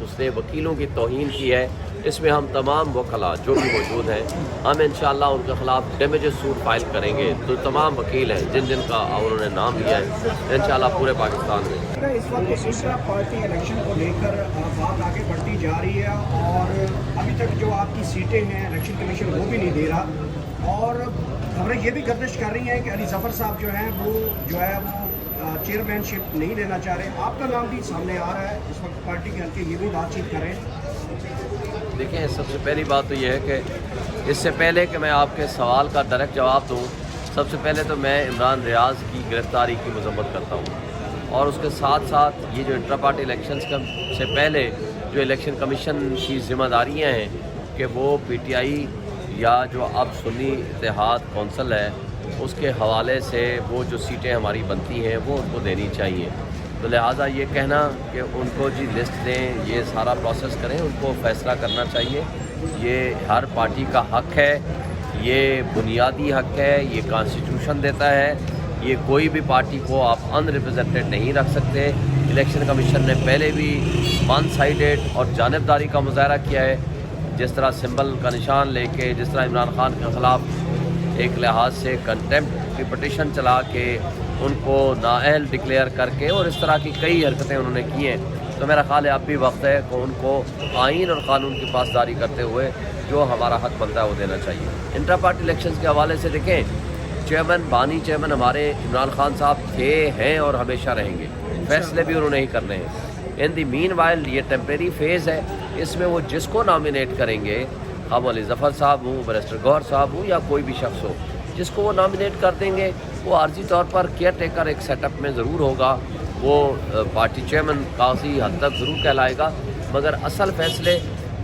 उसने वकीलों की तौहीन की है। इसमें हम तमाम वकला जो भी मौजूद हैं, हम इंशाअल्लाह उनके ख़िलाफ़ डैमेजेस सूट फाइल करेंगे। तो तमाम वकील हैं जिन जिन का उन्होंने नाम लिया है, इंशाअल्लाह पूरे पाकिस्तान में। इस वक्त इंट्रा पार्टी इलेक्शन को लेकर बात आगे बढ़ती जा रही है और अभी तक जो आपकी सीटें हैं इलेक्शन कमीशन वो भी नहीं दे रहा, और खबरें ये भी गर्दिश कर रही हैं कि अली ज़फ़र साहब जो हैं वो चेयरमैनशिप नहीं लेना चाह रहे। आपका नाम भी सामने आ रहा है, इस वक्त पार्टी के हल्के ये भी बातचीत कर रहे हैं। देखिए, सबसे पहली बात तो ये है कि इससे पहले कि मैं आपके सवाल का डायरेक्ट जवाब दूँ, सबसे पहले तो मैं इमरान रियाज़ की गिरफ़्तारी की मज़म्मत करता हूँ, और उसके साथ साथ ये जो इंट्रा पार्टी इलेक्शंस से पहले जो इलेक्शन कमीशन की ज़िम्मेदारियाँ हैं कि वो PTI या जो अब सुन्नी इत्तेहाद कौंसिल है उसके हवाले से वो जो सीटें हमारी बनती हैं वो उनको देनी चाहिए। तो लिहाजा ये कहना कि उनको जी लिस्ट दें, ये सारा प्रोसेस करें, उनको फ़ैसला करना चाहिए। ये हर पार्टी का हक़ है, ये बुनियादी हक़ है, ये कॉन्स्टिट्यूशन देता है। ये कोई भी पार्टी को आप अनरिप्रेजेंटेड नहीं रख सकते। इलेक्शन कमीशन ने पहले भी वन साइडेड और जानिबदारी का मुजाहरा किया है, जिस तरह सिंबल का निशान लेके, जिस तरह इमरान खान के ख़िलाफ़ एक लिहाज से कंटेम्प्ट की पटिशन चला के उनको नाअहल डिक्लेयर करके और इस तरह की कई हरकतें उन्होंने की हैं। तो मेरा ख्याल है अब भी वक्त है कि उनको आइन और क़ानून की पासदारी करते हुए जो हमारा हक़ बनता है वो देना चाहिए। इंट्रा पार्टी इलेक्शंस के हवाले से देखें, बानी चेयरमैन हमारे इमरान खान साहब थे, हैं और हमेशा रहेंगे। फैसले भी उन्होंने ही करने हैं। इन दी मीन वाइल ये टेम्परेरी फेज़ है, इसमें वो जिसको नॉमिनेट करेंगे, अब अली ज़फ़र साहब हूँ, बैरिस्टर गौहर साहब हूँ या कोई भी शख्स हो, जिसको वो नॉमिनेट कर देंगे वो आर्जी तौर पर केयर टेकर एक सेटअप में ज़रूर होगा। वो पार्टी चेयरमैन काफ़ी हद तक ज़रूर कहलाएगा, मगर असल फ़ैसले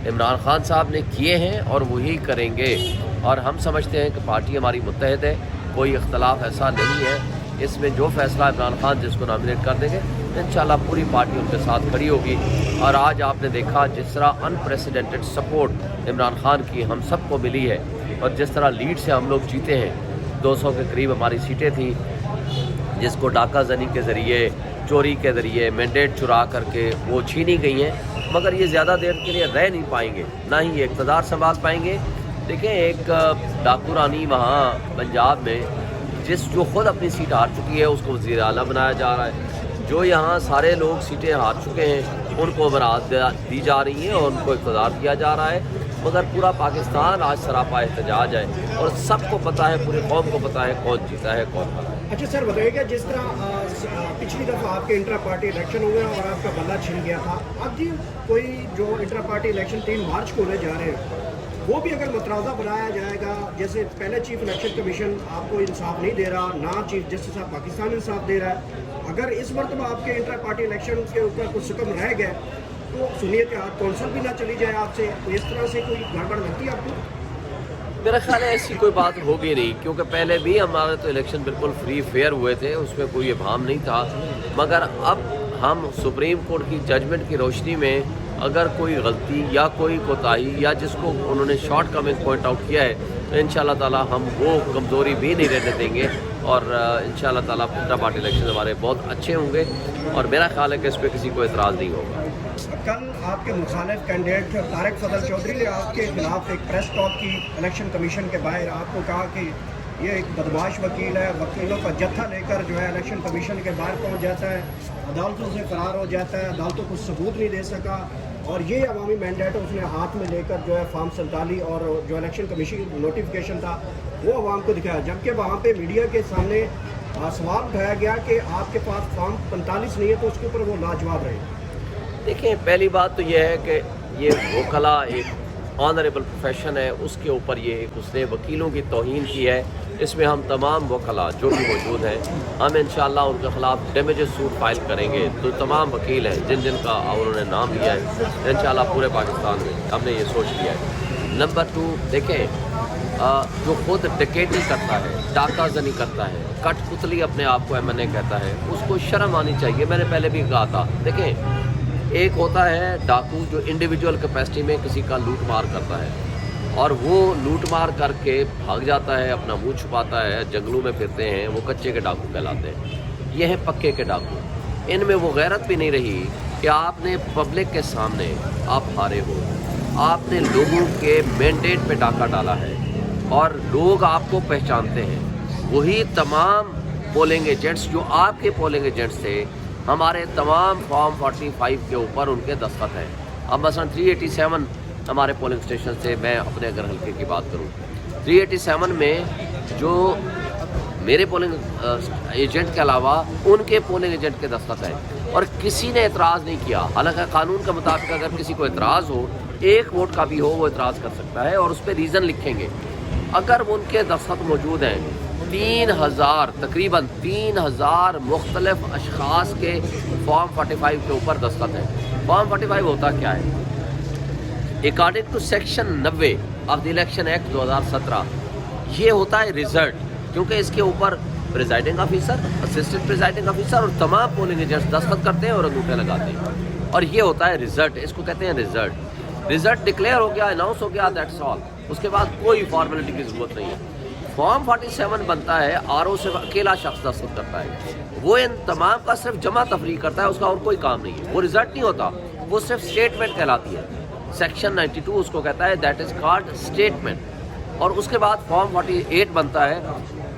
इमरान खान साहब ने किए हैं और वही करेंगे। और हम समझते हैं कि पार्टी हमारी मुत्तहद है, कोई इख्तलाफ ऐसा नहीं है। इसमें जो फ़ैसला इमरान खान जिसको नॉमिनेट कर देंगे, इंशाअल्लाह पूरी पार्टी उनके साथ खड़ी होगी। और आज आपने देखा जिस तरह अनप्रेसिडेंटेड सपोर्ट इमरान खान की हम सबको मिली है, और जिस तरह लीड से हम लोग जीते हैं, 200 के करीब हमारी सीटें थी, जिसको डाका जनी के ज़रिए, चोरी के ज़रिए, मैंडेट चुरा करके वो छीनी गई हैं, मगर ये ज़्यादा देर के लिए रह नहीं पाएंगे, ना ही ये इक़्तिदार संभाल पाएंगे। देखें, एक डाकू रानी वहाँ पंजाब में जो ख़ुद अपनी सीट हार चुकी है उसको वज़ीर आला बनाया जा रहा है। जो यहाँ सारे लोग सीटें हार चुके हैं उनको बरात दी जा रही है और उनको इक़्तिदार दिया जा रहा है, मगर पूरा पाकिस्तान आज सरापा एहतजाज है और सबको पता है, पूरी कौम को पता है कौन जीता है कौन हारा। अच्छा सर, बताइएगा जिस तरह पिछली दफ़ा आपके इंट्रा पार्टी इलेक्शन हुए और आपका बल्ला छिन गया था, अब जी कोई जो इंट्रा पार्टी इलेक्शन 3 मार्च को होने जा रहे हैं वो भी अगर मुतराज़ा बनाया जाएगा, जैसे पहले चीफ इलेक्शन कमीशन आपको इंसाफ नहीं दे रहा, ना चीफ जस्टिस ऑफ पाकिस्तान इंसाफ दे रहा है, अगर इस मरतबा आपके इंट्रा पार्टी इलेक्शन के ऊपर कुछ हुक्म रह गए तो सुनिए कि कौंसिल भी ना चली जाए आपसे, तो इस तरह से कोई गड़बड़ लगती है आपको? मेरा ख्याल है ऐसी कोई बात होगी नहीं, क्योंकि पहले भी हमारे तो इलेक्शन बिल्कुल फ्री फेयर हुए थे, उसमें कोई इबाहम नहीं था। मगर अब हम सुप्रीम कोर्ट की जजमेंट की रोशनी में अगर कोई गलती या कोई कोताही या जिसको उन्होंने शॉर्ट कमिंग पॉइंट आउट किया है, तो इंशाअल्लाह ताला हम वो कमज़ोरी भी नहीं रहने देंगे और इंशाअल्लाह ताला इंट्रा पार्टी इलेक्शन हमारे बहुत अच्छे होंगे और मेरा ख्याल है कि इस पर किसी को एतराज़ नहीं होगा। कल आपके मुखालिफ कैंडिडेट तारिक फजल चौधरी ने आपके खिलाफ एक प्रेस टॉक की इलेक्शन कमीशन के बाहर, आपको कहा कि ये एक बदमाश वकील है, वकीलों का जत्था लेकर जो है इलेक्शन कमीशन के बाहर पहुंच जाता है, अदालतों से फरार हो जाता है, अदालतों को सबूत नहीं दे सका, और ये अवामी मैंडेट उसने हाथ में लेकर जो है फॉर्म 47 और जो इलेक्शन कमीशन की नोटिफिकेशन था वो अवाम को दिखाया, जबकि वहाँ पे मीडिया के सामने सवाल उठाया गया कि आपके पास फॉर्म 45 नहीं है, तो उसके ऊपर वो लाजवाब रहे। देखिए, पहली बात तो ये है कि ये वकला एक ऑनरेबल प्रोफेशन है, उसके ऊपर ये उसने वकीलों की तौहीन की है। इसमें हम तमाम वकला जो भी मौजूद हैं, हम इंशाअल्लाह उनके ख़िलाफ़ डैमेजेस सूट फाइल करेंगे। तो तमाम वकील हैं जिन जिन का उन्होंने नाम लिया है, इंशाअल्लाह पूरे पाकिस्तान में हमने ये सोच लिया है। नंबर 2, देखें, जो खुद डकैती करता है, डाका जनी करता है, कठपुतली अपने आप को MNA कहता है, उसको शर्म आनी चाहिए। मैंने पहले भी कहा था, देखें, एक होता है डाकू जो इंडिविजुअल कैपेसिटी में किसी का लूट मार करता है और वो लूट मार करके भाग जाता है, अपना मुंह छुपाता है, जंगलों में फिरते हैं, वो कच्चे के डाकू कहलाते हैं। ये हैं पक्के के डाकू। इनमें वो गैरत भी नहीं रही کہ آپ نے پبلک کے سامنے آپ ہارے ہو، آپ نے لوگوں کے مینڈیٹ پہ ڈاکہ ڈالا ہے اور لوگ آپ کو پہچانتے ہیں. وہی تمام پولنگ ایجنٹس جو آپ کے پولنگ ایجنٹس تھے، ہمارے تمام فارم 45 کے اوپر ان کے دستخط ہیں. اب مثلا 387 ہمارے پولنگ اسٹیشن سے میں اپنے اگر حلقے کی بات کروں، 387 میں جو میرے پولنگ ایجنٹ کے علاوہ ان کے پولنگ ایجنٹ کے دستخط ہیں اور کسی نے اعتراض نہیں کیا. حالانکہ قانون کے مطابق اگر کسی کو اعتراض ہو، ایک ووٹ کا بھی ہو، وہ اعتراض کر سکتا ہے اور اس پہ ریزن لکھیں گے. اگر وہ ان کے دستخط موجود ہیں، 3000 تقریباً 3000 مختلف اشخاص کے فارم 45 کے اوپر دستخط ہیں. فارم 45 ہوتا کیا ہے؟ According to section 90 of the election act 2017 یہ ہوتا ہے ریزلٹ، کیونکہ اس کے اوپر presiding officer, assistant presiding officer اور تمام پولنگ ایجنٹس دستخط کرتے ہیں اور انگوٹھے لگاتے ہیں، اور یہ ہوتا ہے ریزلٹ. اس کو کہتے ہیں ریزلٹ. ریزلٹ ڈکلیئر ہو گیا، اناؤنس ہو گیا، دیٹس آل. اس کے بعد کوئی فارمیلٹی کی ضرورت نہیں ہے. فارم 47 بنتا ہے، RO سے اکیلا شخص دستخط کرتا ہے، وہ ان تمام کا صرف جمع تفریق کرتا ہے، اس کا اور کوئی کام نہیں ہے. وہ ریزلٹ نہیں ہوتا، وہ صرف اسٹیٹمنٹ کہلاتی ہے. سیکشن 92 اس کو کہتا ہے، دیٹ از کالڈ اسٹیٹمنٹ. اور اس کے بعد فارم 48 بنتا ہے،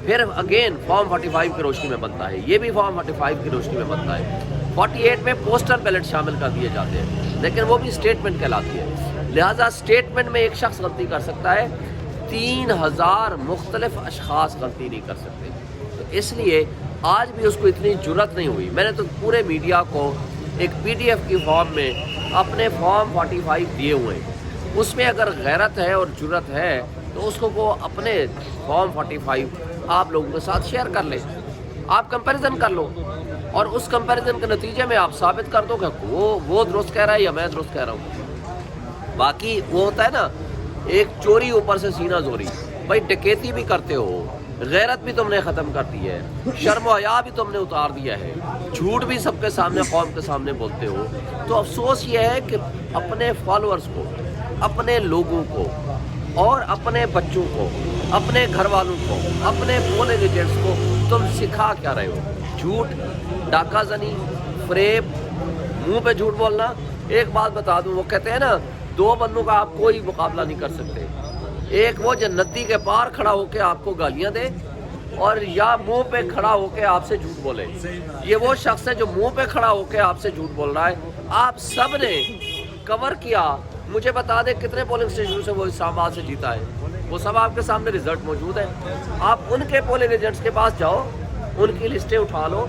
پھر اگین فارم 45 کی روشنی میں بنتا ہے، یہ بھی فارم 45 کی روشنی میں بنتا ہے. 48 میں پوسٹل بیلٹ شامل کر دیے جاتے ہیں، لیکن وہ بھی اسٹیٹمنٹ کہلاتی ہے. لہٰذا اسٹیٹمنٹ میں ایک شخص غلطی کر سکتا ہے، 3000 مختلف اشخاص غلطی نہیں کر سکتے. تو اس لیے آج بھی اس کو اتنی جرت نہیں ہوئی. میں نے تو پورے میڈیا کو ایک PDF کی فارم میں اپنے فارم 45 دیے ہوئے ہیں. اس میں اگر غیرت ہے اور جرت ہے تو اس کو وہ اپنے فارم 45 آپ لوگوں کے ساتھ شیئر کر لیں، آپ کمپیریزن کر لو، اور اس کمپیریزن کے نتیجے میں آپ ثابت کر دو کہ وہ درست کہہ رہا ہے یا میں درست کہہ رہا ہوں. باقی وہ ہوتا ہے نا، ایک چوری اوپر سے سینہ زوری. بھائی ڈکیتی بھی کرتے ہو، غیرت بھی تم نے ختم کر دی ہے، شرم و حیا بھی تم نے اتار دیا ہے، جھوٹ بھی سب کے سامنے، قوم کے سامنے بولتے ہو. تو افسوس یہ ہے کہ اپنے فالوورز کو، اپنے لوگوں کو اور اپنے بچوں کو، اپنے گھر والوں کو، اپنے پولنگ ایجنٹس کو تم سکھا کیا رہے ہو؟ جھوٹ، ڈاکہ زنی، فریب، منہ پہ جھوٹ بولنا. ایک بات بتا دوں، وہ کہتے ہیں نا، 2 بندوں کا آپ کوئی مقابلہ نہیں کر سکتے. ایک وہ جو ندی کے پار کھڑا ہو کے آپ کو گالیاں دے، اور یا منہ پہ کھڑا ہو کے آپ سے جھوٹ بولے. یہ وہ شخص ہے جو منہ پہ کھڑا ہو کے آپ سے جھوٹ بول رہا ہے. آپ سب نے کور کیا. مجھے بتا دیں کتنے پولنگ اسٹیشن سے وہ اسلام آباد سے جیتا ہے؟ وہ سب آپ کے سامنے ریزلٹ موجود ہے. آپ ان کے پولنگ ایجنٹس کے پاس جاؤ، ان کی لسٹیں اٹھا لو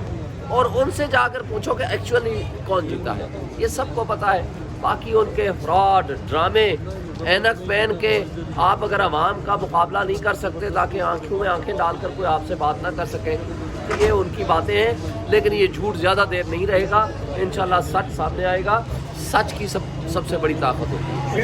اور ان سے جا کر پوچھو کہ ایکچولی کون جیتا ہے. یہ سب کو پتا ہے. باقی ان کے فراڈ ڈرامے اینک پہن کے آپ اگر عوام کا مقابلہ نہیں کر سکتے تاکہ آنکھوں میں آنکھیں ڈال کر کوئی آپ سے بات نہ کر سکے، تو یہ ان کی باتیں ہیں. لیکن یہ جھوٹ زیادہ دیر نہیں رہے گا، انشاءاللہ سچ سامنے آئے گا. سچ کی سب سے بڑی طاقت ہوتی ہے.